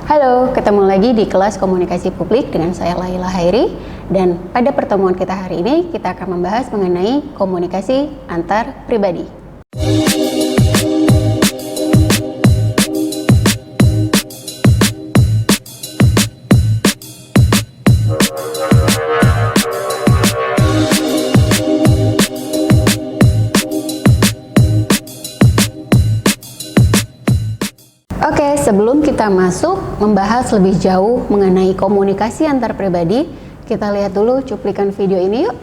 Halo, ketemu lagi di kelas komunikasi publik dengan saya Laila Hairi. Dan pada pertemuan kita hari ini, kita akan membahas mengenai komunikasi antar pribadi. Oke, sebelum kita masuk membahas lebih jauh mengenai komunikasi antar pribadi, kita lihat dulu cuplikan video ini yuk.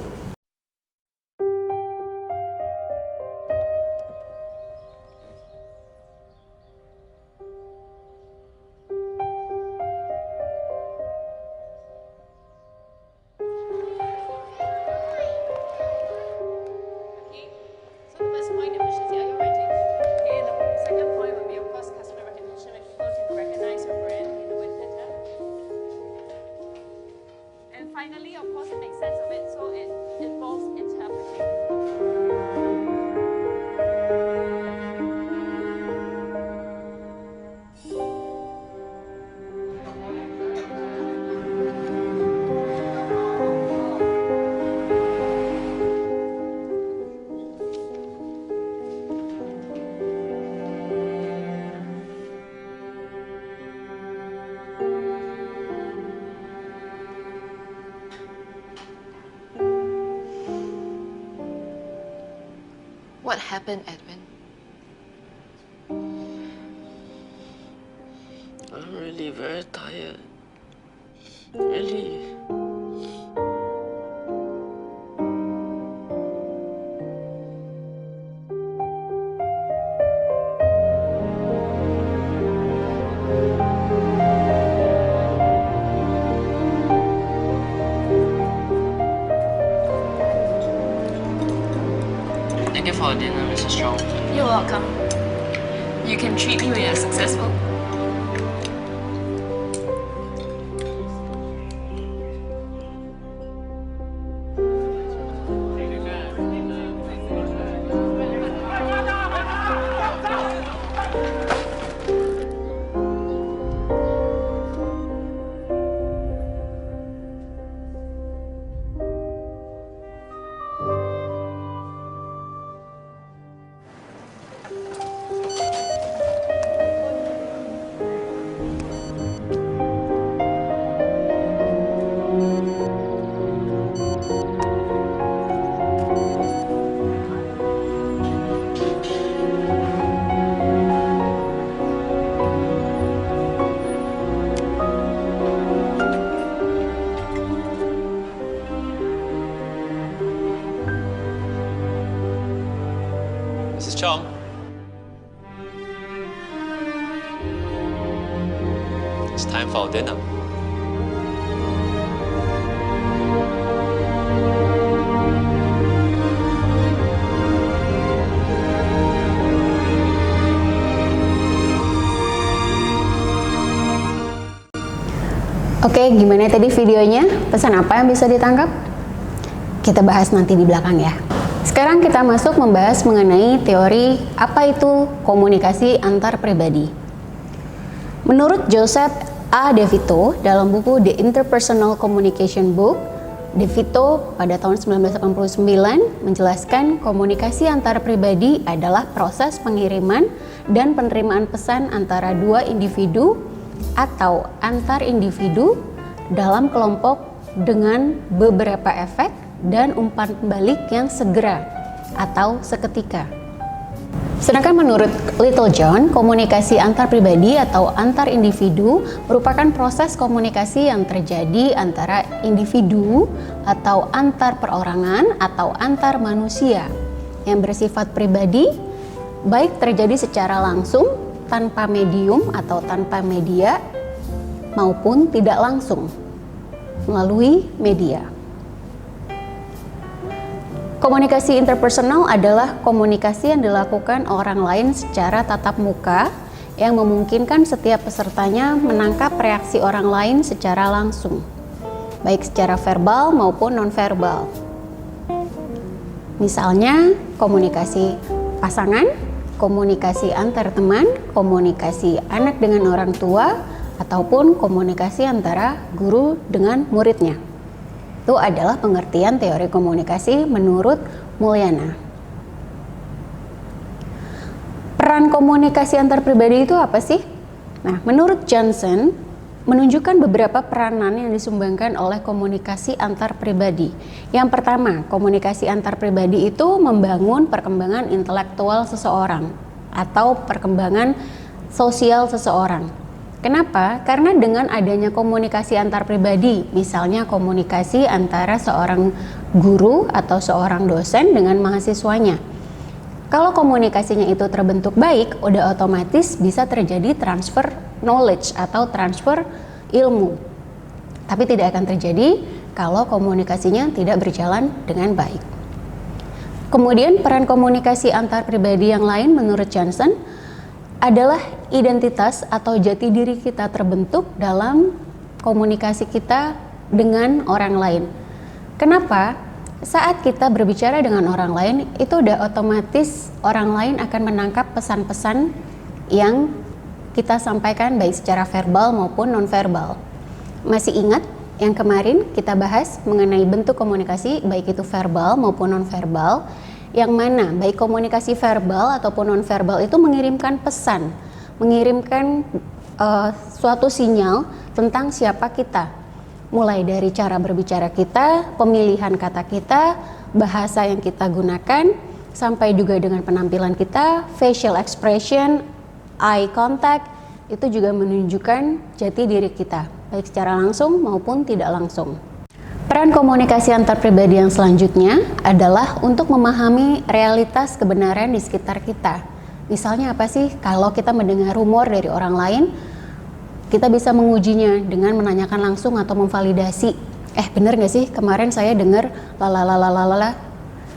Finally, of course, it makes sense of it, so it involves interpreting. What happened, Edwin? I'm really very tired. Really. Thank you for dinner, Mrs. Chong. You're welcome. You can treat me when you're successful. Mrs. Chong. It's time for dinner. Oke, gimana tadi videonya? Pesan apa yang bisa ditangkap? Kita bahas nanti di belakang ya. Sekarang kita masuk membahas mengenai teori apa itu komunikasi antar pribadi. Menurut Joseph A. De Vito dalam buku The Interpersonal Communication Book, De Vito pada tahun 1989 menjelaskan komunikasi antar pribadi adalah proses pengiriman dan penerimaan pesan antara dua individu atau antar individu dalam kelompok dengan beberapa efek dan umpan balik yang segera atau seketika. Sedangkan menurut Little John, komunikasi antar pribadi atau antar individu merupakan proses komunikasi yang terjadi antara individu atau antar perorangan atau antar manusia yang bersifat pribadi, baik terjadi secara langsung tanpa medium atau tanpa media maupun tidak langsung melalui media. Komunikasi interpersonal adalah komunikasi yang dilakukan orang lain secara tatap muka yang memungkinkan setiap pesertanya menangkap reaksi orang lain secara langsung, baik secara verbal maupun nonverbal. Misalnya komunikasi pasangan, komunikasi antar teman, komunikasi anak dengan orang tua, ataupun komunikasi antara guru dengan muridnya. Itu adalah pengertian teori komunikasi menurut Mulyana. Peran komunikasi antar pribadi itu apa sih? Nah, menurut Johnson, menunjukkan beberapa peranan yang disumbangkan oleh komunikasi antar pribadi. Yang pertama, komunikasi antar pribadi itu membangun perkembangan intelektual seseorang atau perkembangan sosial seseorang. Kenapa? Karena dengan adanya komunikasi antar pribadi, misalnya komunikasi antara seorang guru atau seorang dosen dengan mahasiswanya. Kalau komunikasinya itu terbentuk baik, udah otomatis bisa terjadi transfer knowledge atau transfer ilmu. Tapi tidak akan terjadi kalau komunikasinya tidak berjalan dengan baik. Kemudian peran komunikasi antar pribadi yang lain menurut Johnson adalah identitas atau jati diri kita terbentuk dalam komunikasi kita dengan orang lain. Kenapa? Saat kita berbicara dengan orang lain, itu udah otomatis orang lain akan menangkap pesan-pesan yang kita sampaikan baik secara verbal maupun nonverbal. Masih ingat yang kemarin kita bahas mengenai bentuk komunikasi baik itu verbal maupun nonverbal, yang mana baik komunikasi verbal ataupun nonverbal itu mengirimkan pesan, mengirimkan suatu sinyal tentang siapa kita. Mulai dari cara berbicara kita, pemilihan kata kita, bahasa yang kita gunakan, sampai juga dengan penampilan kita, facial expression, eye contact, itu juga menunjukkan jati diri kita, baik secara langsung maupun tidak langsung. Peran komunikasi antar pribadi yang selanjutnya adalah untuk memahami realitas kebenaran di sekitar kita. Misalnya apa sih? Kalau kita mendengar rumor dari orang lain, kita bisa mengujinya dengan menanyakan langsung atau memvalidasi. Bener gak sih kemarin saya dengar lalalalalala.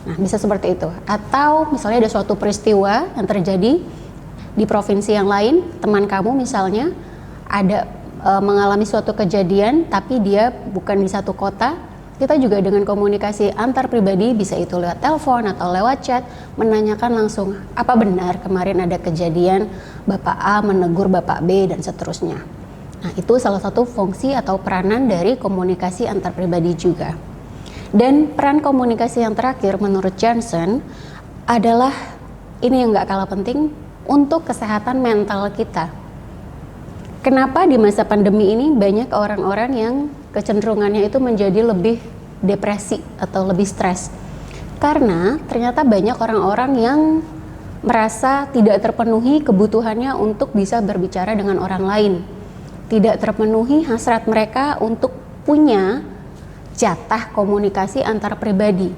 Nah, bisa seperti itu. Atau misalnya ada suatu peristiwa yang terjadi di provinsi yang lain, teman kamu misalnya ada mengalami suatu kejadian tapi dia bukan di satu kota. Kita juga dengan komunikasi antar pribadi, bisa itu lewat telepon atau lewat chat, menanyakan langsung, apa benar kemarin ada kejadian Bapak A menegur Bapak B dan seterusnya. Nah, itu salah satu fungsi atau peranan dari komunikasi antar pribadi juga. Dan peran komunikasi yang terakhir menurut Johnson adalah ini yang gak kalah penting untuk kesehatan mental kita. Kenapa di masa pandemi ini banyak orang-orang yang kecenderungannya itu menjadi lebih depresi atau lebih stres? Karena ternyata banyak orang-orang yang merasa tidak terpenuhi kebutuhannya untuk bisa berbicara dengan orang lain. Tidak terpenuhi hasrat mereka untuk punya jatah komunikasi antar pribadi.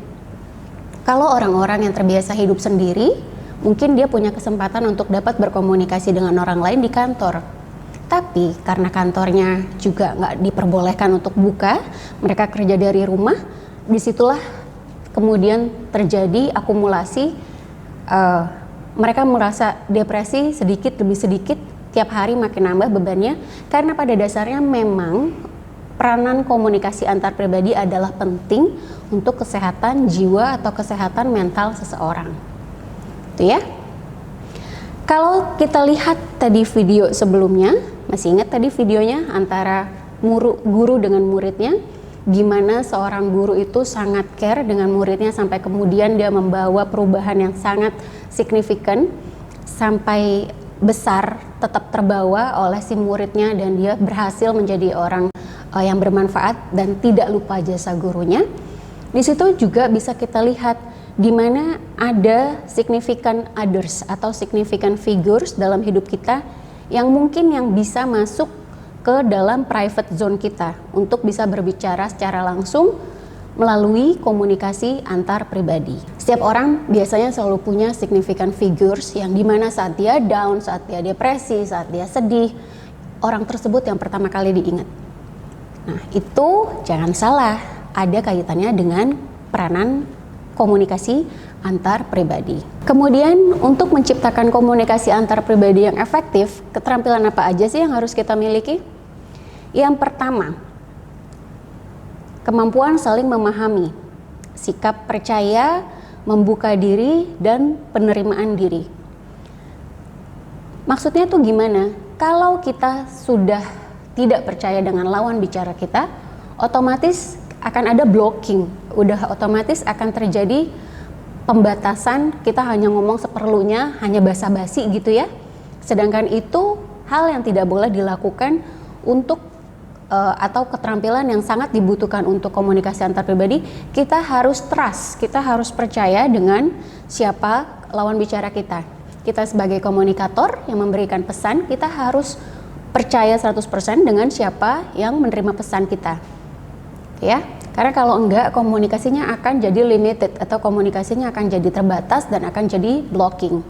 Kalau orang-orang yang terbiasa hidup sendiri, mungkin dia punya kesempatan untuk dapat berkomunikasi dengan orang lain di kantor. Tapi karena kantornya juga nggak diperbolehkan untuk buka, mereka kerja dari rumah, disitulah kemudian terjadi akumulasi, mereka merasa depresi sedikit demi sedikit, tiap hari makin nambah bebannya, karena pada dasarnya memang peranan komunikasi antar pribadi adalah penting untuk kesehatan jiwa atau kesehatan mental seseorang. Itu ya. Kalau kita lihat tadi video sebelumnya, masih ingat tadi videonya antara guru dengan muridnya, gimana seorang guru itu sangat care dengan muridnya sampai kemudian dia membawa perubahan yang sangat signifikan sampai besar tetap terbawa oleh si muridnya dan dia berhasil menjadi orang yang bermanfaat dan tidak lupa jasa gurunya. Di situ juga bisa kita lihat di mana ada significant others atau significant figures dalam hidup kita yang mungkin yang bisa masuk ke dalam private zone kita untuk bisa berbicara secara langsung melalui komunikasi antar pribadi. Setiap orang biasanya selalu punya significant figures yang dimana saat dia down, saat dia depresi, saat dia sedih, orang tersebut yang pertama kali diingat. Nah, itu jangan salah, ada kaitannya dengan peranan komunikasi antar pribadi. Kemudian untuk menciptakan komunikasi antar pribadi yang efektif, keterampilan apa aja sih yang harus kita miliki? Yang pertama, kemampuan saling memahami, sikap percaya, membuka diri, dan penerimaan diri. Maksudnya tuh gimana? Kalau kita sudah tidak percaya dengan lawan bicara kita, otomatis akan ada blocking. Udah otomatis akan terjadi pembatasan, kita hanya ngomong seperlunya, hanya basa-basi gitu ya. Sedangkan itu hal yang tidak boleh dilakukan untuk atau keterampilan yang sangat dibutuhkan untuk komunikasi antar pribadi. Kita harus trust, kita harus percaya dengan siapa lawan bicara kita. Kita sebagai komunikator yang memberikan pesan, kita harus percaya 100% dengan siapa yang menerima pesan kita. Ya, karena kalau enggak, komunikasinya akan jadi limited atau komunikasinya akan jadi terbatas dan akan jadi blocking.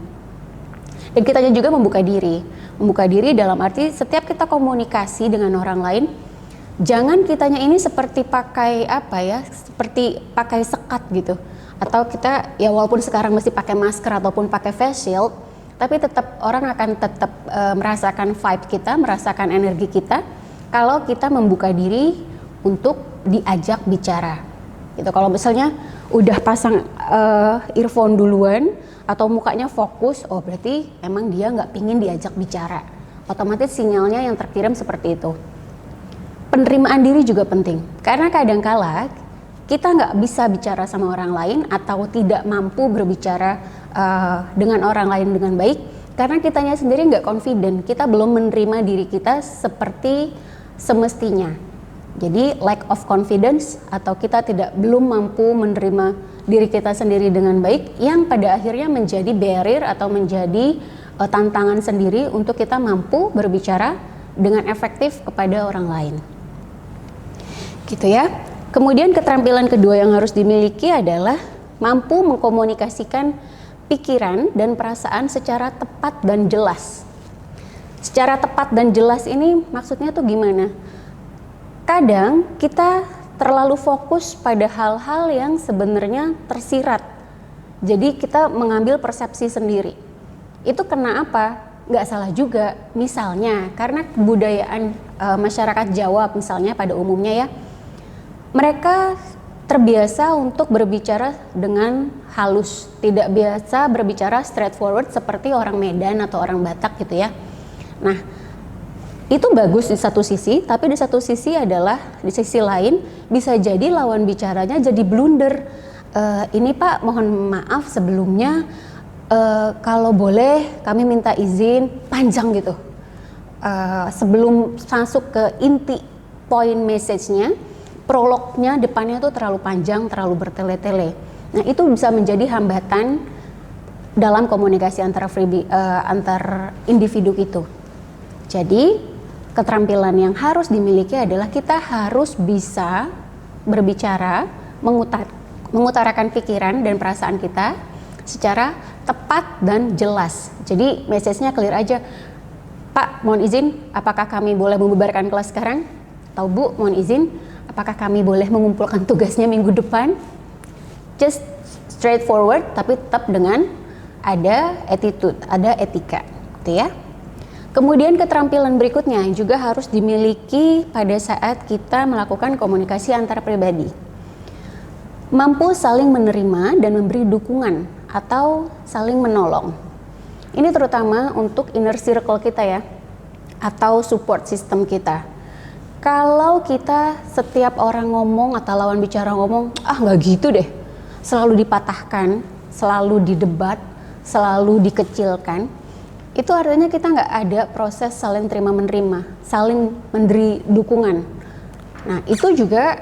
Dan kitanya juga membuka diri dalam arti setiap kita komunikasi dengan orang lain, jangan kitanya ini seperti pakai seperti pakai sekat gitu, atau kita ya walaupun sekarang mesti pakai masker ataupun pakai face shield, tapi tetap orang akan tetap merasakan vibe kita, merasakan energi kita kalau kita membuka diri untuk diajak bicara gitu. Kalau misalnya udah pasang earphone duluan atau mukanya fokus, oh berarti emang dia nggak pingin diajak bicara, otomatis sinyalnya yang terkirim seperti itu. Penerimaan diri juga penting, karena kadangkala kita nggak bisa bicara sama orang lain atau tidak mampu berbicara dengan orang lain dengan baik, karena kitanya sendiri nggak confident, kita belum menerima diri kita seperti semestinya. Jadi lack of confidence atau kita belum mampu menerima diri kita sendiri dengan baik, yang pada akhirnya menjadi barrier atau menjadi tantangan sendiri untuk kita mampu berbicara dengan efektif kepada orang lain. Gitu ya. Kemudian keterampilan kedua yang harus dimiliki adalah mampu mengkomunikasikan pikiran dan perasaan secara tepat dan jelas. Secara tepat dan jelas ini maksudnya tuh gimana? Kadang kita terlalu fokus pada hal-hal yang sebenarnya tersirat. Jadi kita mengambil persepsi sendiri. Itu kena apa? Nggak salah juga. Misalnya karena kebudayaan masyarakat Jawa misalnya pada umumnya ya, mereka terbiasa untuk berbicara dengan halus, tidak biasa berbicara straightforward seperti orang Medan atau orang Batak gitu ya. Nah, itu bagus di satu sisi, tapi di satu sisi adalah di sisi lain bisa jadi lawan bicaranya jadi blunder. Ini Pak, mohon maaf sebelumnya, kalau boleh kami minta izin, panjang gitu. Sebelum masuk ke inti poin message-nya, prolognya depannya tuh terlalu panjang, terlalu bertele-tele. Nah, itu bisa menjadi hambatan dalam komunikasi antar individu itu. Jadi, keterampilan yang harus dimiliki adalah kita harus bisa berbicara, mengutarakan pikiran dan perasaan kita secara tepat dan jelas. Jadi, message-nya clear aja. Pak, mohon izin, apakah kami boleh membubarkan kelas sekarang? Atau Bu, mohon izin, apakah kami boleh mengumpulkan tugasnya minggu depan? Just straightforward, tapi tetap dengan ada attitude, ada etika, gitu ya. Kemudian keterampilan berikutnya juga harus dimiliki pada saat kita melakukan komunikasi antar pribadi. Mampu saling menerima dan memberi dukungan atau saling menolong. Ini terutama untuk inner circle kita ya, atau support system kita. Kalau kita setiap orang ngomong atau lawan bicara ngomong, nggak gitu deh, selalu dipatahkan, selalu didebat, selalu dikecilkan, itu artinya kita nggak ada proses saling terima menerima, saling memberi dukungan. Nah, itu juga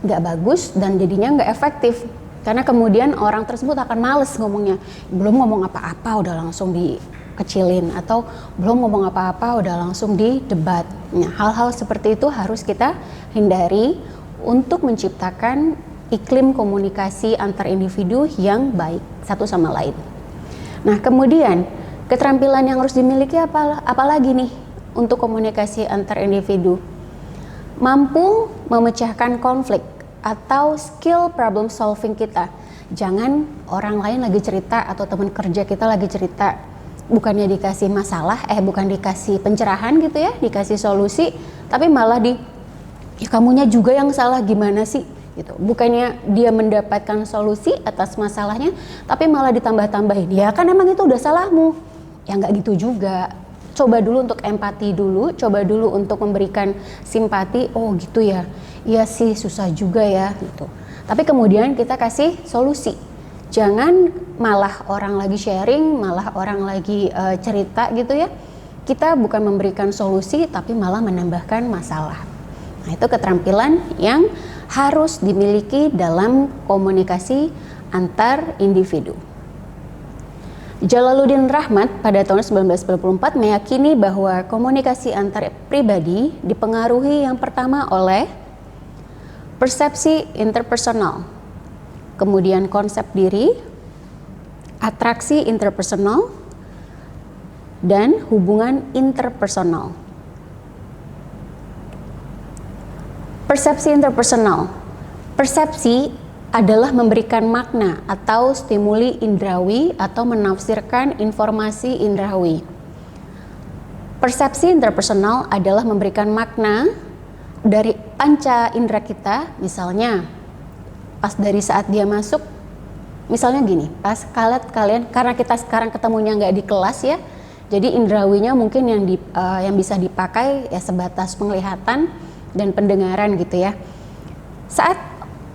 nggak bagus dan jadinya nggak efektif, karena kemudian orang tersebut akan males ngomongnya, belum ngomong apa-apa udah langsung dikecilin, atau belum ngomong apa-apa udah langsung didebat. Nah, hal-hal seperti itu harus kita hindari untuk menciptakan iklim komunikasi antar individu yang baik satu sama lain. Nah, kemudian keterampilan yang harus dimiliki apalagi nih untuk komunikasi antar individu? Mampu memecahkan konflik atau skill problem solving kita. Jangan orang lain lagi cerita atau teman kerja kita lagi cerita, bukannya dikasih masalah, bukan dikasih pencerahan gitu ya, dikasih solusi, tapi malah ya kamunya juga yang salah, gimana sih? Gitu. Bukannya dia mendapatkan solusi atas masalahnya, tapi malah ditambah-tambahin. Ya kan emang itu udah salahmu. Ya nggak gitu juga. coba dulu untuk empati dulu, coba dulu untuk memberikan simpati. Oh gitu ya, iya sih susah juga ya gitu. Tapi kemudian kita kasih solusi. Jangan malah orang lagi sharing, malah orang lagi cerita gitu ya. Kita bukan memberikan solusi tapi malah menambahkan masalah. Nah, itu keterampilan yang harus dimiliki dalam komunikasi antar individu. Jalaluddin Rahmat pada tahun 1994 meyakini bahwa komunikasi antar pribadi dipengaruhi yang pertama oleh persepsi interpersonal, kemudian konsep diri, atraksi interpersonal, dan hubungan interpersonal. Persepsi interpersonal. Persepsi adalah memberikan makna atau stimuli indrawi atau menafsirkan informasi indrawi. Persepsi interpersonal adalah memberikan makna dari panca indera kita, misalnya pas dari saat dia masuk, misalnya gini, pas kalian karena kita sekarang ketemunya nggak di kelas ya, jadi indrawinya mungkin yang bisa dipakai ya sebatas penglihatan dan pendengaran gitu ya. Saat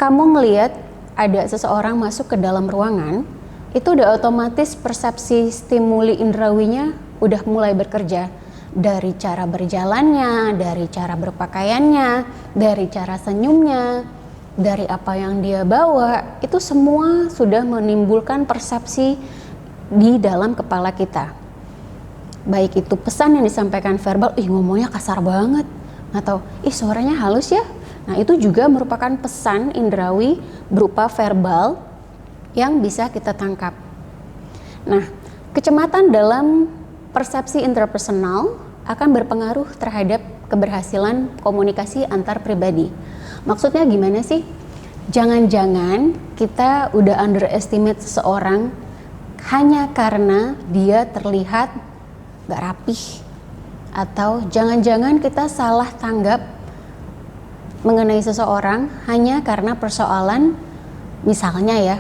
kamu ngelihat ada seseorang masuk ke dalam ruangan, itu udah otomatis persepsi stimuli indrawinya udah mulai bekerja. Dari cara berjalannya, dari cara berpakaiannya, dari cara senyumnya, dari apa yang dia bawa, itu semua sudah menimbulkan persepsi di dalam kepala kita. Baik itu pesan yang disampaikan verbal, ih ngomongnya kasar banget, atau ih suaranya halus ya. Nah, itu juga merupakan pesan indrawi berupa verbal yang bisa kita tangkap. Nah, kecermatan dalam persepsi interpersonal akan berpengaruh terhadap keberhasilan komunikasi antar pribadi. Maksudnya gimana sih? Jangan-jangan kita udah underestimate seseorang hanya karena dia terlihat gak rapih. Atau jangan-jangan kita salah tanggap mengenai seseorang hanya karena persoalan misalnya ya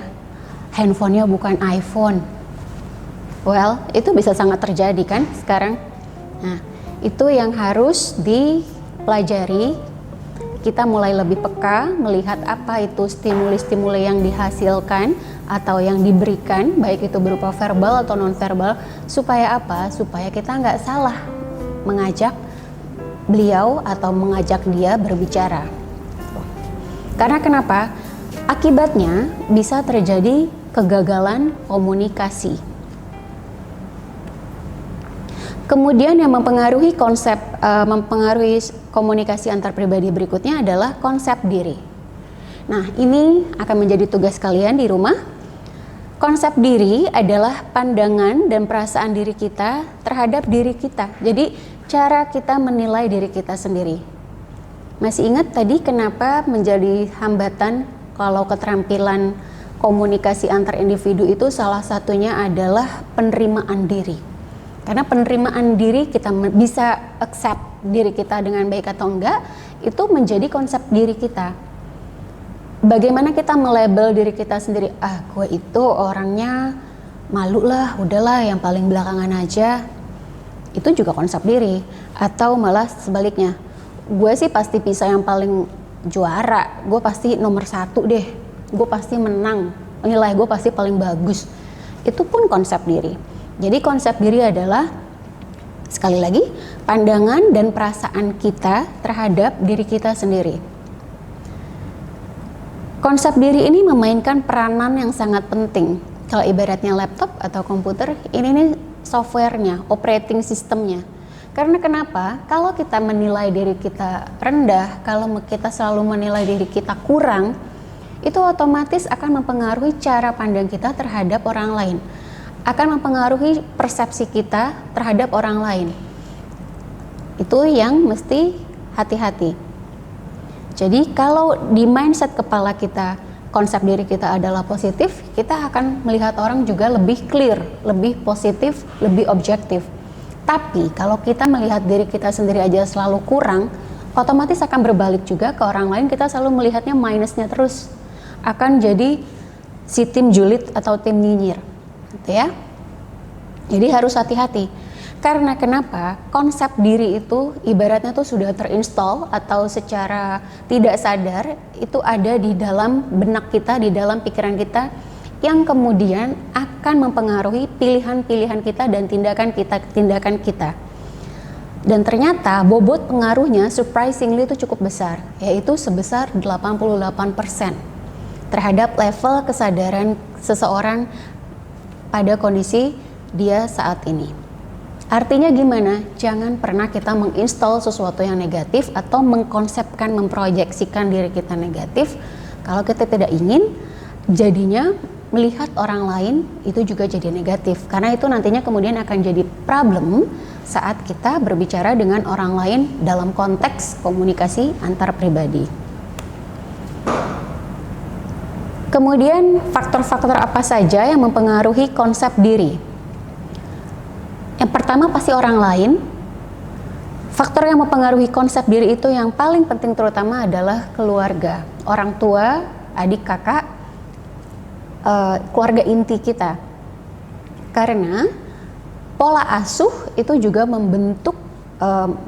handphonenya bukan iPhone. Well, itu bisa sangat terjadi kan sekarang. Nah, itu yang harus dipelajari. Kita mulai lebih peka melihat apa itu stimuli-stimuli yang dihasilkan atau yang diberikan, baik itu berupa verbal atau non-verbal, supaya apa? Supaya kita nggak salah mengajak beliau atau mengajak dia berbicara. Karena kenapa? Akibatnya bisa terjadi kegagalan komunikasi. Kemudian yang mempengaruhi komunikasi antar pribadi berikutnya adalah konsep diri. Nah, ini akan menjadi tugas kalian di rumah. Konsep diri adalah pandangan dan perasaan diri kita terhadap diri kita. Jadi, cara kita menilai diri kita sendiri. Masih ingat tadi kenapa menjadi hambatan kalau keterampilan komunikasi antar individu itu salah satunya adalah penerimaan diri. Karena penerimaan diri kita bisa accept diri kita dengan baik atau enggak, itu menjadi konsep diri kita. Bagaimana kita melabel diri kita sendiri, gue itu orangnya malu lah, udahlah yang paling belakangan aja. Itu juga konsep diri. Atau malah sebaliknya, gue sih pasti bisa yang paling juara, gue pasti nomor 1 deh, gue pasti menang, nilai gue pasti paling bagus. Itu pun konsep diri. Jadi konsep diri adalah, sekali lagi, pandangan dan perasaan kita terhadap diri kita sendiri. Konsep diri ini memainkan peranan yang sangat penting. Kalau ibaratnya laptop atau komputer, ini nih softwarenya, operating systemnya. Karena kenapa? Kalau kita menilai diri kita rendah, kalau kita selalu menilai diri kita kurang, itu otomatis akan mempengaruhi cara pandang kita terhadap orang lain. Akan mempengaruhi persepsi kita terhadap orang lain. Itu yang mesti hati-hati. Jadi kalau di mindset kepala kita, konsep diri kita adalah positif, kita akan melihat orang juga lebih clear, lebih positif, lebih objektif. Tapi kalau kita melihat diri kita sendiri aja selalu kurang, otomatis akan berbalik juga ke orang lain, kita selalu melihatnya minusnya terus. Akan jadi si tim julid atau tim nyinyir. Gitu ya. Jadi harus hati-hati. Karena kenapa? Konsep diri itu ibaratnya tuh sudah terinstall atau secara tidak sadar itu ada di dalam benak kita, di dalam pikiran kita, yang kemudian akan mempengaruhi pilihan-pilihan kita dan tindakan kita. Dan ternyata bobot pengaruhnya surprisingly itu cukup besar, yaitu sebesar 88% terhadap level kesadaran seseorang pada kondisi dia saat ini. Artinya gimana? Jangan pernah kita menginstal sesuatu yang negatif atau mengkonsepkan, memproyeksikan diri kita negatif kalau kita tidak ingin jadinya melihat orang lain itu juga jadi negatif, karena itu nantinya kemudian akan jadi problem saat kita berbicara dengan orang lain dalam konteks komunikasi antar pribadi. Kemudian faktor-faktor apa saja yang mempengaruhi konsep diri? Yang pertama pasti orang lain. Faktor yang mempengaruhi konsep diri itu yang paling penting terutama adalah keluarga, orang tua, adik, kakak, keluarga inti kita. Karena pola asuh itu juga membentuk,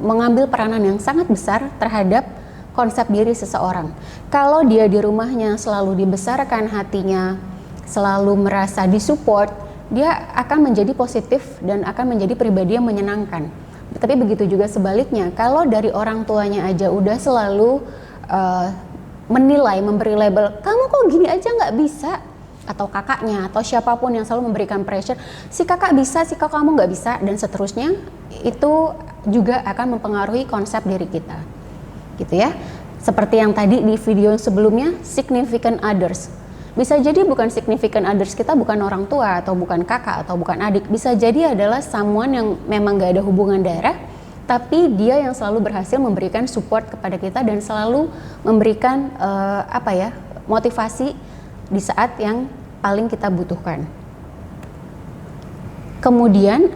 mengambil peranan yang sangat besar terhadap konsep diri seseorang. Kalau dia di rumahnya selalu dibesarkan hatinya, selalu merasa disupport, dia akan menjadi positif dan akan menjadi pribadi yang menyenangkan. Tapi begitu juga sebaliknya, kalau dari orang tuanya aja udah selalu menilai, memberi label, kamu kok gini aja nggak bisa, atau kakaknya atau siapapun yang selalu memberikan pressure, si kakak bisa, si kakak kamu nggak bisa, dan seterusnya, itu juga akan mempengaruhi konsep diri kita, gitu ya. Seperti yang tadi di video sebelumnya, significant others. Bisa jadi bukan significant others kita bukan orang tua atau bukan kakak atau bukan adik, bisa jadi adalah someone yang memang gak ada hubungan darah, tapi dia yang selalu berhasil memberikan support kepada kita dan selalu memberikan motivasi di saat yang paling kita butuhkan. Kemudian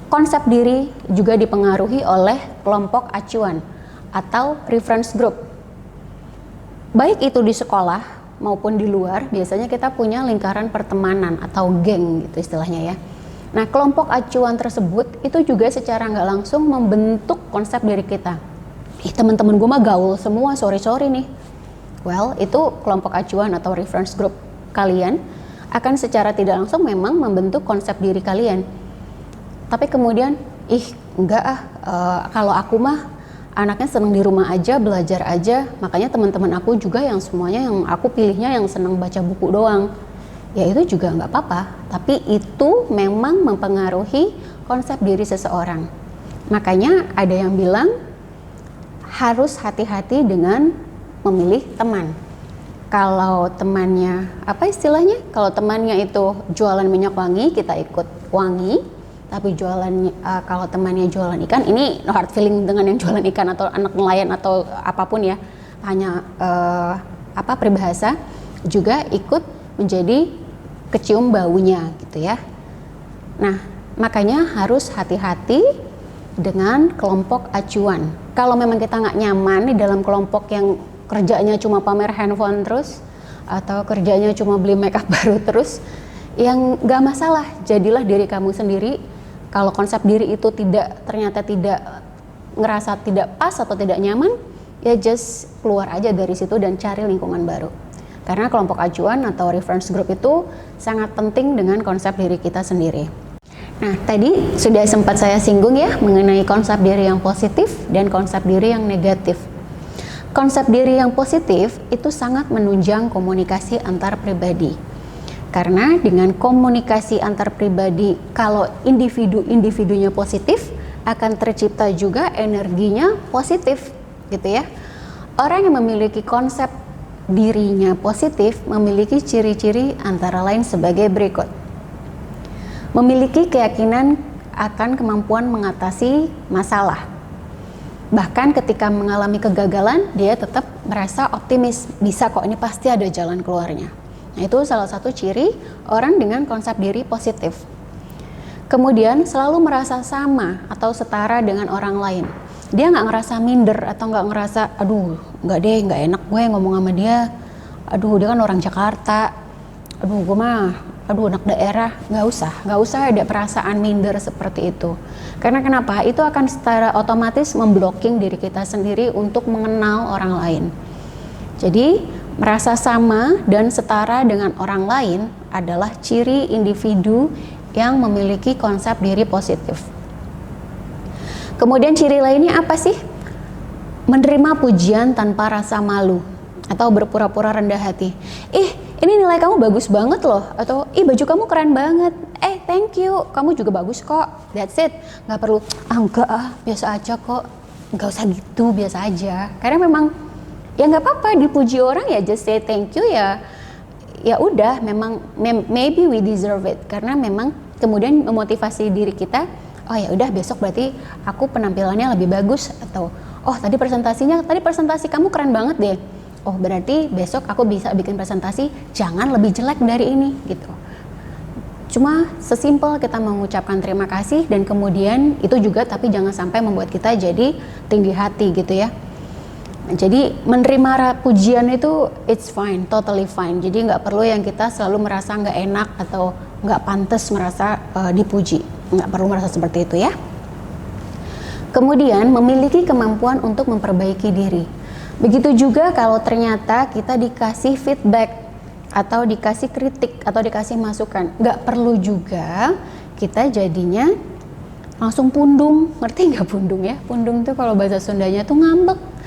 konsep diri juga dipengaruhi oleh kelompok acuan atau reference group. Baik itu di sekolah maupun di luar, biasanya kita punya lingkaran pertemanan atau geng gitu istilahnya ya. Nah, kelompok acuan tersebut itu juga secara nggak langsung membentuk konsep diri kita. Teman-teman gue mah gaul semua, sorry nih. Well, itu kelompok acuan atau reference group kalian akan secara tidak langsung memang membentuk konsep diri kalian. Tapi kemudian, kalau aku mah anaknya senang di rumah aja, belajar aja, makanya teman-teman aku juga yang semuanya yang aku pilihnya yang senang baca buku doang. Ya itu juga nggak apa-apa, tapi itu memang mempengaruhi konsep diri seseorang. Makanya ada yang bilang harus hati-hati dengan memilih teman. Kalau temannya, apa istilahnya? Kalau temannya itu jualan minyak wangi, kita ikut wangi. Tapi kalau temannya jualan ikan, ini no hard feeling dengan yang jualan ikan atau anak nelayan atau apapun ya, hanya peribahasa, juga ikut menjadi kecium baunya gitu ya. Nah, makanya harus hati-hati dengan kelompok acuan. Kalau memang kita nggak nyaman di dalam kelompok yang kerjanya cuma pamer handphone terus, atau kerjanya cuma beli makeup baru terus, yang nggak masalah, jadilah diri kamu sendiri. Kalau konsep diri itu ternyata tidak ngerasa tidak pas atau tidak nyaman, ya just keluar aja dari situ dan cari lingkungan baru. Karena kelompok acuan atau reference group itu sangat penting dengan konsep diri kita sendiri. Nah, tadi sudah sempat saya singgung ya mengenai konsep diri yang positif dan konsep diri yang negatif. Konsep diri yang positif itu sangat menunjang komunikasi antar pribadi. Karena dengan komunikasi antar pribadi, kalau individunya positif, akan tercipta juga energinya positif, gitu ya. Orang yang memiliki konsep dirinya positif memiliki ciri-ciri antara lain sebagai berikut. Memiliki keyakinan akan kemampuan mengatasi masalah. Bahkan ketika mengalami kegagalan, dia tetap merasa optimis, bisa kok, ini pasti ada jalan keluarnya. Nah, itu salah satu ciri orang dengan konsep diri positif. Kemudian selalu merasa sama atau setara dengan orang lain. Dia nggak ngerasa minder atau nggak ngerasa, aduh nggak enak gue ngomong sama dia. Aduh dia kan orang Jakarta. Aduh gue mah aduh anak daerah, nggak usah ada perasaan minder seperti itu. Karena kenapa? Itu akan secara otomatis memblocking diri kita sendiri untuk mengenal orang lain. Jadi merasa sama dan setara dengan orang lain adalah ciri individu yang memiliki konsep diri positif. Kemudian ciri lainnya apa sih? Menerima pujian tanpa rasa malu atau berpura-pura rendah hati. Ini nilai kamu bagus banget loh, atau baju kamu keren banget. Thank you, kamu juga bagus kok. That's it. Nggak perlu biasa aja kok. Nggak usah gitu, biasa aja. Karena memang ya nggak apa-apa dipuji orang, ya just say thank you, ya udah, memang maybe we deserve it, karena memang kemudian memotivasi diri kita, oh ya udah besok berarti aku penampilannya lebih bagus, atau tadi presentasi kamu keren banget deh, oh berarti besok aku bisa bikin presentasi jangan lebih jelek dari ini gitu. Cuma sesimpel kita mengucapkan terima kasih, dan kemudian itu juga tapi jangan sampai membuat kita jadi tinggi hati gitu ya. Jadi menerima pujian itu it's fine, totally fine. Jadi nggak perlu yang kita selalu merasa nggak enak atau nggak pantas merasa dipuji. Nggak perlu merasa seperti itu ya. Kemudian memiliki kemampuan untuk memperbaiki diri. Begitu juga kalau ternyata kita dikasih feedback atau dikasih kritik atau dikasih masukan. Nggak perlu juga kita jadinya langsung pundung. Ngerti nggak pundung ya? Pundung tuh kalau bahasa Sundanya tuh ngambek.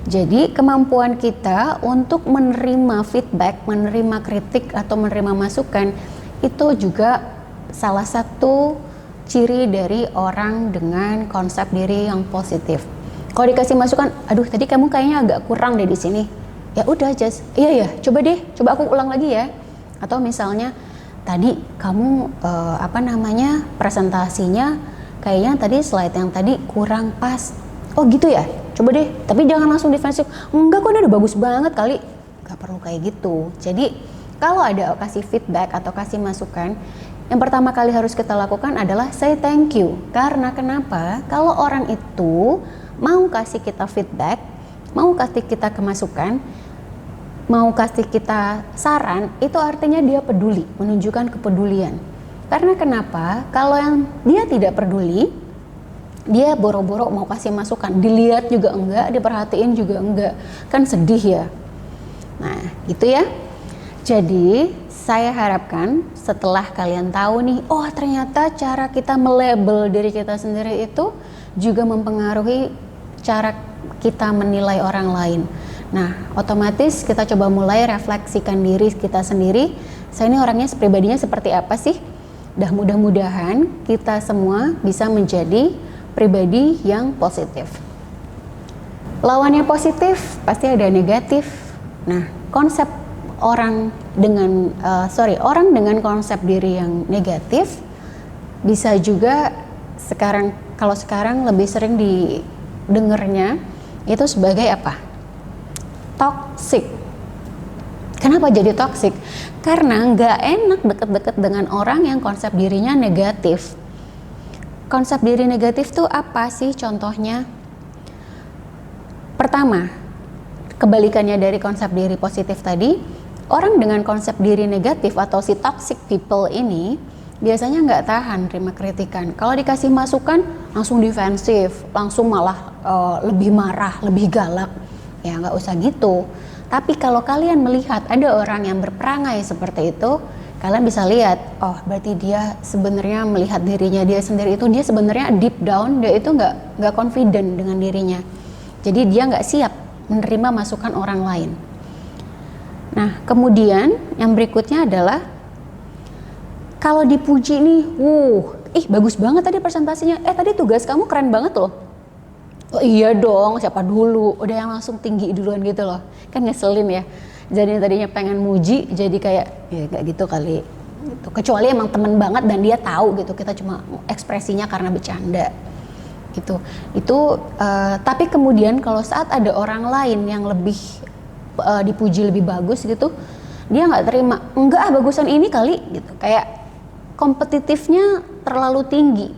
Jadi kemampuan kita untuk menerima feedback, menerima kritik atau menerima masukan itu juga salah satu ciri dari orang dengan konsep diri yang positif. Kalau dikasih masukan, aduh tadi kamu kayaknya agak kurang deh di sini. Ya udah just, iya coba aku ulang lagi ya. Atau misalnya tadi kamu presentasinya kayaknya tadi slide yang tadi kurang pas. Oh gitu ya, coba deh, tapi jangan langsung defensif. Enggak kok, ini udah bagus banget kali. Gak perlu kayak gitu. Jadi kalau ada kasih feedback atau kasih masukan, yang pertama kali harus kita lakukan adalah say thank you. Karena kenapa? Kalau orang itu mau kasih kita feedback, mau kasih kita kemasukan, mau kasih kita saran, itu artinya dia peduli, menunjukkan kepedulian. Karena kenapa? Kalau yang dia tidak peduli, dia boro-boro mau kasih masukan, dilihat juga enggak, diperhatiin juga enggak, kan sedih ya. Nah gitu ya. Jadi saya harapkan setelah kalian tahu nih, oh ternyata cara kita melabel diri kita sendiri itu juga mempengaruhi cara kita menilai orang lain. Nah otomatis kita coba mulai refleksikan diri kita sendiri, saya ini orangnya pribadinya seperti apa sih? Dan mudah-mudahan kita semua bisa menjadi pribadi yang positif. Lawannya positif pasti ada negatif. Nah, konsep orang dengan konsep diri yang negatif bisa juga kalau sekarang lebih sering didengarnya itu sebagai apa? Toxic. Kenapa jadi toxic? Karena nggak enak deket-deket dengan orang yang konsep dirinya negatif. Konsep diri negatif tuh apa sih contohnya? Pertama, kebalikannya dari konsep diri positif tadi, orang dengan konsep diri negatif atau si toxic people ini biasanya nggak tahan terima kritikan. Kalau dikasih masukan langsung defensif, langsung malah lebih marah, lebih galak. Ya nggak usah gitu. Tapi kalau kalian melihat ada orang yang berperangai seperti itu, kalian bisa lihat, oh berarti dia sebenarnya melihat dirinya dia sendiri itu, dia sebenarnya deep down dia itu nggak confident dengan dirinya. Jadi dia nggak siap menerima masukan orang lain. Nah kemudian yang berikutnya adalah kalau dipuji nih, bagus banget tadi presentasinya, tadi tugas kamu keren banget loh. Oh iya dong, siapa dulu, udah yang langsung tinggi duluan gitu loh, kan ngeselin ya. Jadi tadinya pengen muji jadi kayak ya nggak gitu kali gitu. Kecuali emang temen banget dan dia tahu gitu, kita cuma ekspresinya karena bercanda gitu. Tapi kemudian kalau saat ada orang lain yang lebih dipuji lebih bagus gitu, dia nggak terima, enggak bagusan ini kali gitu, kayak kompetitifnya terlalu tinggi.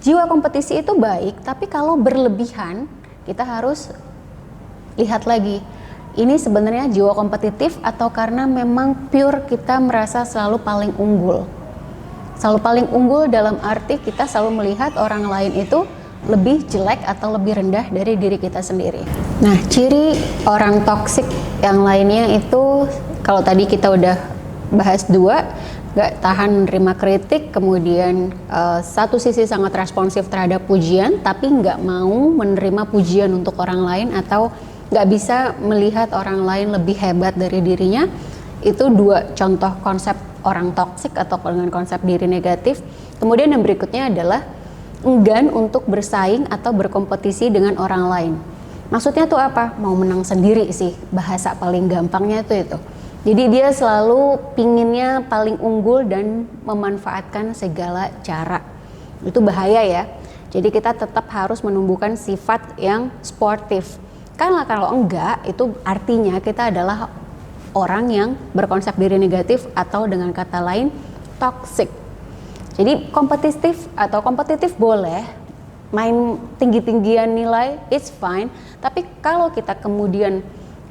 Jiwa kompetisi itu baik, tapi kalau berlebihan kita harus lihat lagi, ini sebenarnya jiwa kompetitif atau karena memang pure kita merasa selalu paling unggul. Selalu paling unggul dalam arti kita selalu melihat orang lain itu lebih jelek atau lebih rendah dari diri kita sendiri. Nah, ciri orang toksik yang lainnya itu, kalau tadi kita udah bahas 2, gak tahan menerima kritik, kemudian satu sisi sangat responsif terhadap pujian, tapi gak mau menerima pujian untuk orang lain atau gak bisa melihat orang lain lebih hebat dari dirinya. Itu 2 contoh konsep orang toksik atau dengan konsep diri negatif. Kemudian yang berikutnya adalah enggan untuk bersaing atau berkompetisi dengan orang lain. Maksudnya tuh apa? Mau menang sendiri sih, bahasa paling gampangnya tuh itu. Jadi dia selalu pinginnya paling unggul dan memanfaatkan segala cara. Itu bahaya ya. Jadi kita tetap harus menumbuhkan sifat yang sportif. Karena kalau enggak, itu artinya kita adalah orang yang berkonsep diri negatif atau dengan kata lain toxic. Jadi kompetitif boleh, main tinggi-tinggian nilai it's fine, tapi kalau kita kemudian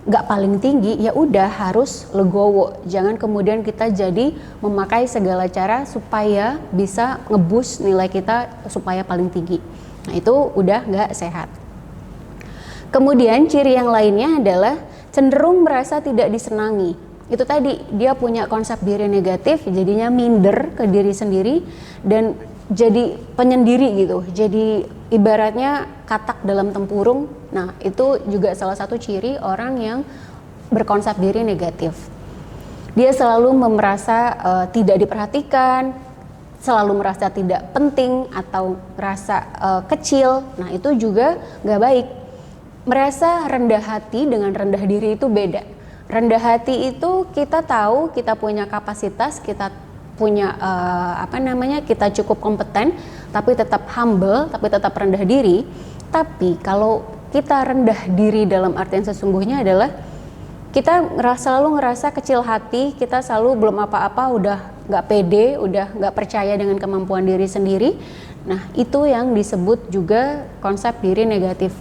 nggak paling tinggi, ya udah harus legowo. Jangan kemudian kita jadi memakai segala cara supaya bisa ngeboost nilai kita supaya paling tinggi. Nah, itu udah nggak sehat. Kemudian ciri yang lainnya adalah cenderung merasa tidak disenangi. Itu tadi, dia punya konsep diri negatif, jadinya minder ke diri sendiri dan jadi penyendiri gitu. Jadi ibaratnya katak dalam tempurung. Nah, itu juga salah satu ciri orang yang berkonsep diri negatif. Dia selalu merasa tidak diperhatikan, selalu merasa tidak penting atau merasa kecil. Nah, itu juga nggak baik. Merasa rendah hati dengan rendah diri itu beda. Rendah hati itu kita tahu kita punya kapasitas, kita punya kita cukup kompeten, tapi tetap humble, tapi tetap rendah diri. Tapi kalau kita rendah diri dalam artian sesungguhnya adalah kita selalu ngerasa kecil hati, kita selalu belum apa-apa, udah nggak pede, udah nggak percaya dengan kemampuan diri sendiri. Nah, itu yang disebut juga konsep diri negatif.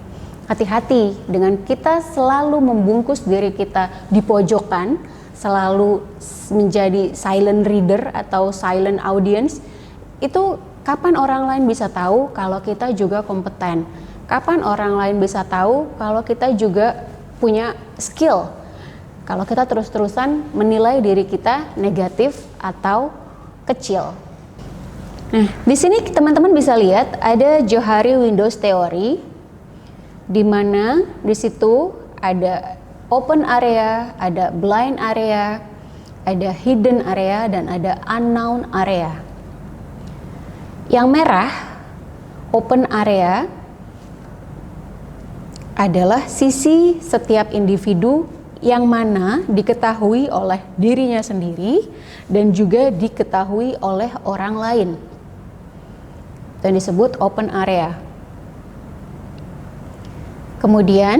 Hati-hati dengan kita selalu membungkus diri kita di pojokan, selalu menjadi silent reader atau silent audience. Itu kapan orang lain bisa tahu kalau kita juga kompeten? Kapan orang lain bisa tahu kalau kita juga punya skill? Kalau kita terus-terusan menilai diri kita negatif atau kecil. Nah, di sini teman-teman bisa lihat ada Johari Windows Theory, di mana di situ ada open area, ada blind area, ada hidden area, dan ada unknown area. Yang merah, open area, adalah sisi setiap individu yang mana diketahui oleh dirinya sendiri dan juga diketahui oleh orang lain. Dan disebut open area. Kemudian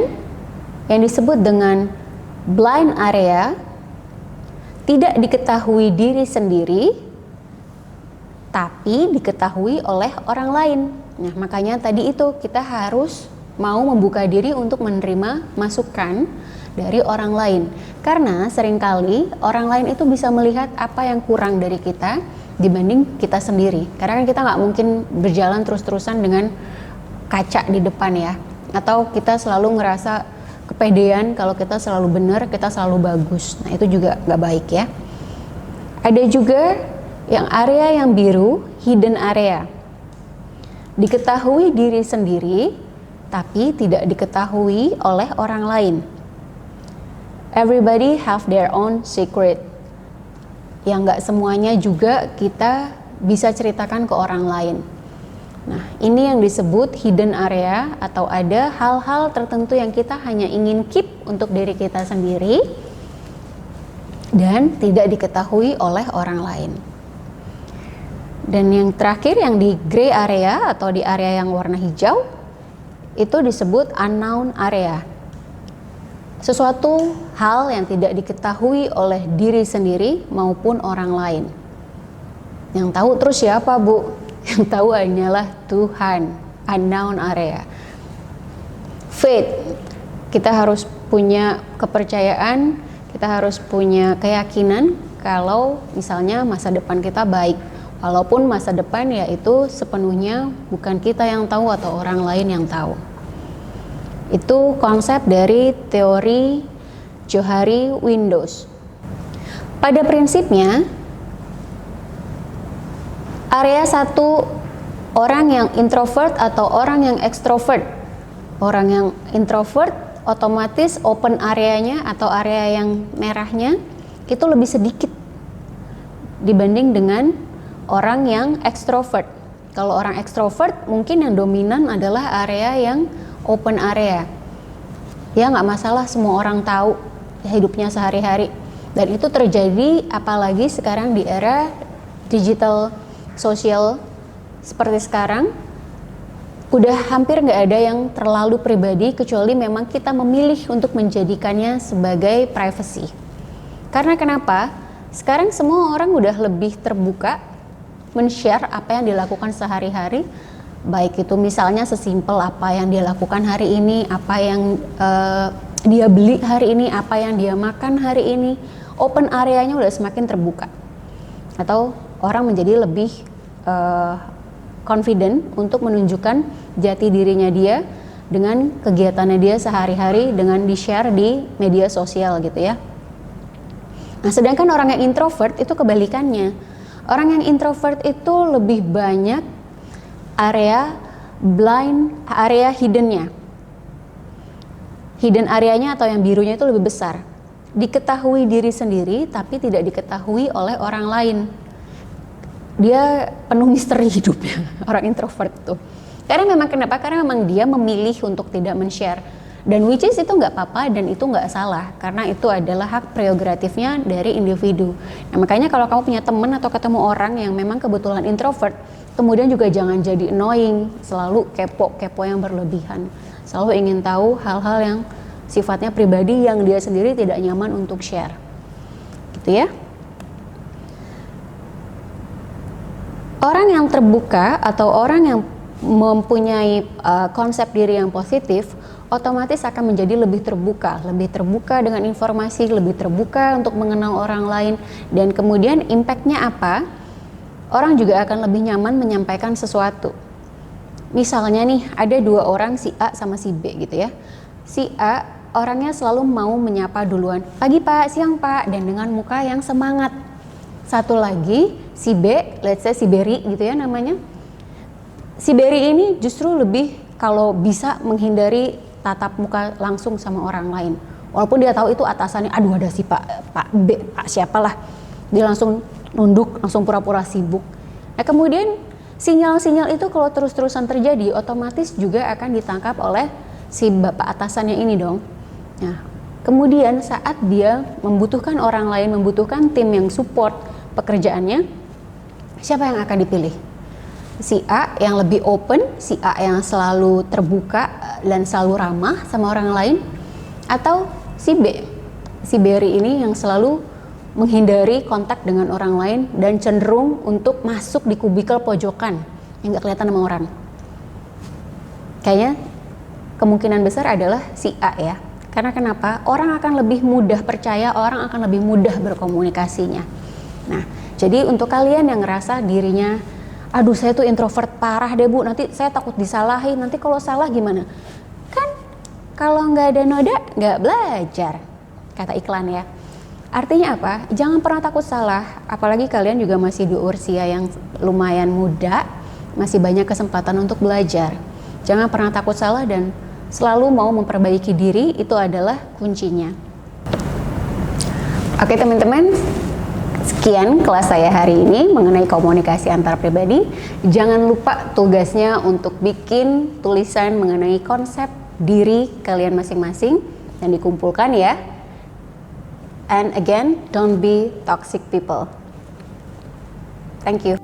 yang disebut dengan blind area tidak diketahui diri sendiri tapi diketahui oleh orang lain. Nah, makanya tadi itu kita harus mau membuka diri untuk menerima masukan dari orang lain. Karena seringkali orang lain itu bisa melihat apa yang kurang dari kita dibanding kita sendiri. Karena kan kita nggak mungkin berjalan terus-terusan dengan kaca di depan ya. Atau kita selalu ngerasa kepedean kalau kita selalu benar, kita selalu bagus. Nah, itu juga nggak baik ya. Ada juga yang area yang biru, hidden area. Diketahui diri sendiri, tapi tidak diketahui oleh orang lain. Everybody have their own secret. Yang nggak semuanya juga kita bisa ceritakan ke orang lain. Nah, ini yang disebut hidden area, atau ada hal-hal tertentu yang kita hanya ingin keep untuk diri kita sendiri dan tidak diketahui oleh orang lain. Dan yang terakhir yang di gray area atau di area yang warna hijau itu disebut unknown area. Sesuatu hal yang tidak diketahui oleh diri sendiri maupun orang lain. Yang tahu terus siapa, Bu? Yang tahu hanyalah Tuhan. Unknown area. Faith, kita harus punya kepercayaan, kita harus punya keyakinan kalau misalnya masa depan kita baik. Walaupun masa depan yaitu sepenuhnya bukan kita yang tahu atau orang lain yang tahu. Itu konsep dari teori Johari Windows. Pada prinsipnya, area satu orang yang introvert atau orang yang ekstrovert. Orang yang introvert otomatis open areanya atau area yang merahnya itu lebih sedikit dibanding dengan orang yang ekstrovert. Kalau orang ekstrovert mungkin yang dominan adalah area yang open area. Ya nggak masalah, semua orang tahu hidupnya sehari-hari. Dan itu terjadi apalagi sekarang di era digital sosial seperti sekarang. Udah hampir nggak ada yang terlalu pribadi kecuali memang kita memilih untuk menjadikannya sebagai privacy. Karena kenapa? Sekarang semua orang udah lebih terbuka men-share apa yang dilakukan sehari-hari, baik itu misalnya sesimpel apa yang dia lakukan hari ini, apa yang dia beli hari ini, apa yang dia makan hari ini. Open areanya udah semakin terbuka, atau orang menjadi lebih confident untuk menunjukkan jati dirinya dia dengan kegiatannya dia sehari-hari dengan di-share di media sosial gitu ya. Nah, sedangkan orang yang introvert itu kebalikannya. Orang yang introvert itu lebih banyak area blind, area hiddennya. Hidden areanya atau yang birunya itu lebih besar. Diketahui diri sendiri tapi tidak diketahui oleh orang lain. Dia penuh misteri hidupnya, orang introvert itu. Karena memang kenapa? Karena memang dia memilih untuk tidak men-share. Dan which is itu nggak apa-apa dan itu nggak salah, karena itu adalah hak prerogatifnya dari individu. Nah, makanya kalau kamu punya teman atau ketemu orang yang memang kebetulan introvert, kemudian juga jangan jadi annoying, selalu kepo yang berlebihan, selalu ingin tahu hal-hal yang sifatnya pribadi yang dia sendiri tidak nyaman untuk share, gitu ya. Orang yang terbuka atau orang yang mempunyai konsep diri yang positif otomatis akan menjadi lebih terbuka dengan informasi, lebih terbuka untuk mengenal orang lain, dan kemudian impactnya apa? Orang juga akan lebih nyaman menyampaikan sesuatu. Misalnya nih, ada dua orang, si A sama si B gitu ya. Si A orangnya selalu mau menyapa duluan, pagi Pak, siang Pak, dan dengan muka yang semangat. Satu lagi, si B, let's say si Berry gitu ya namanya. Si Berry ini justru lebih kalau bisa menghindari tatap muka langsung sama orang lain. Walaupun dia tahu itu atasannya, aduh ada si Pak B, Pak siapalah. Dia langsung nunduk, langsung pura-pura sibuk. Nah, kemudian sinyal-sinyal itu kalau terus-terusan terjadi, otomatis juga akan ditangkap oleh si bapak atasannya ini dong. Nah, kemudian saat dia membutuhkan orang lain, membutuhkan tim yang support pekerjaannya, siapa yang akan dipilih? Si A yang lebih open, si A yang selalu terbuka dan selalu ramah sama orang lain, atau si B, si Berry ini yang selalu menghindari kontak dengan orang lain dan cenderung untuk masuk di kubikel pojokan yang gak kelihatan sama orang. Kayaknya kemungkinan besar adalah si A ya. Karena kenapa? Orang akan lebih mudah percaya, orang akan lebih mudah berkomunikasinya. Nah, jadi untuk kalian yang ngerasa dirinya, aduh saya tuh introvert parah deh Bu, nanti saya takut disalahin, nanti kalau salah gimana? Kan kalau nggak ada noda nggak belajar, kata iklan ya. Artinya apa? Jangan pernah takut salah, apalagi kalian juga masih di usia yang lumayan muda, masih banyak kesempatan untuk belajar. Jangan pernah takut salah dan selalu mau memperbaiki diri, itu adalah kuncinya. Oke teman-teman, sekian kelas saya hari ini mengenai komunikasi antar pribadi. Jangan lupa tugasnya untuk bikin tulisan mengenai konsep diri kalian masing-masing dan dikumpulkan ya. And again, don't be toxic people. Thank you.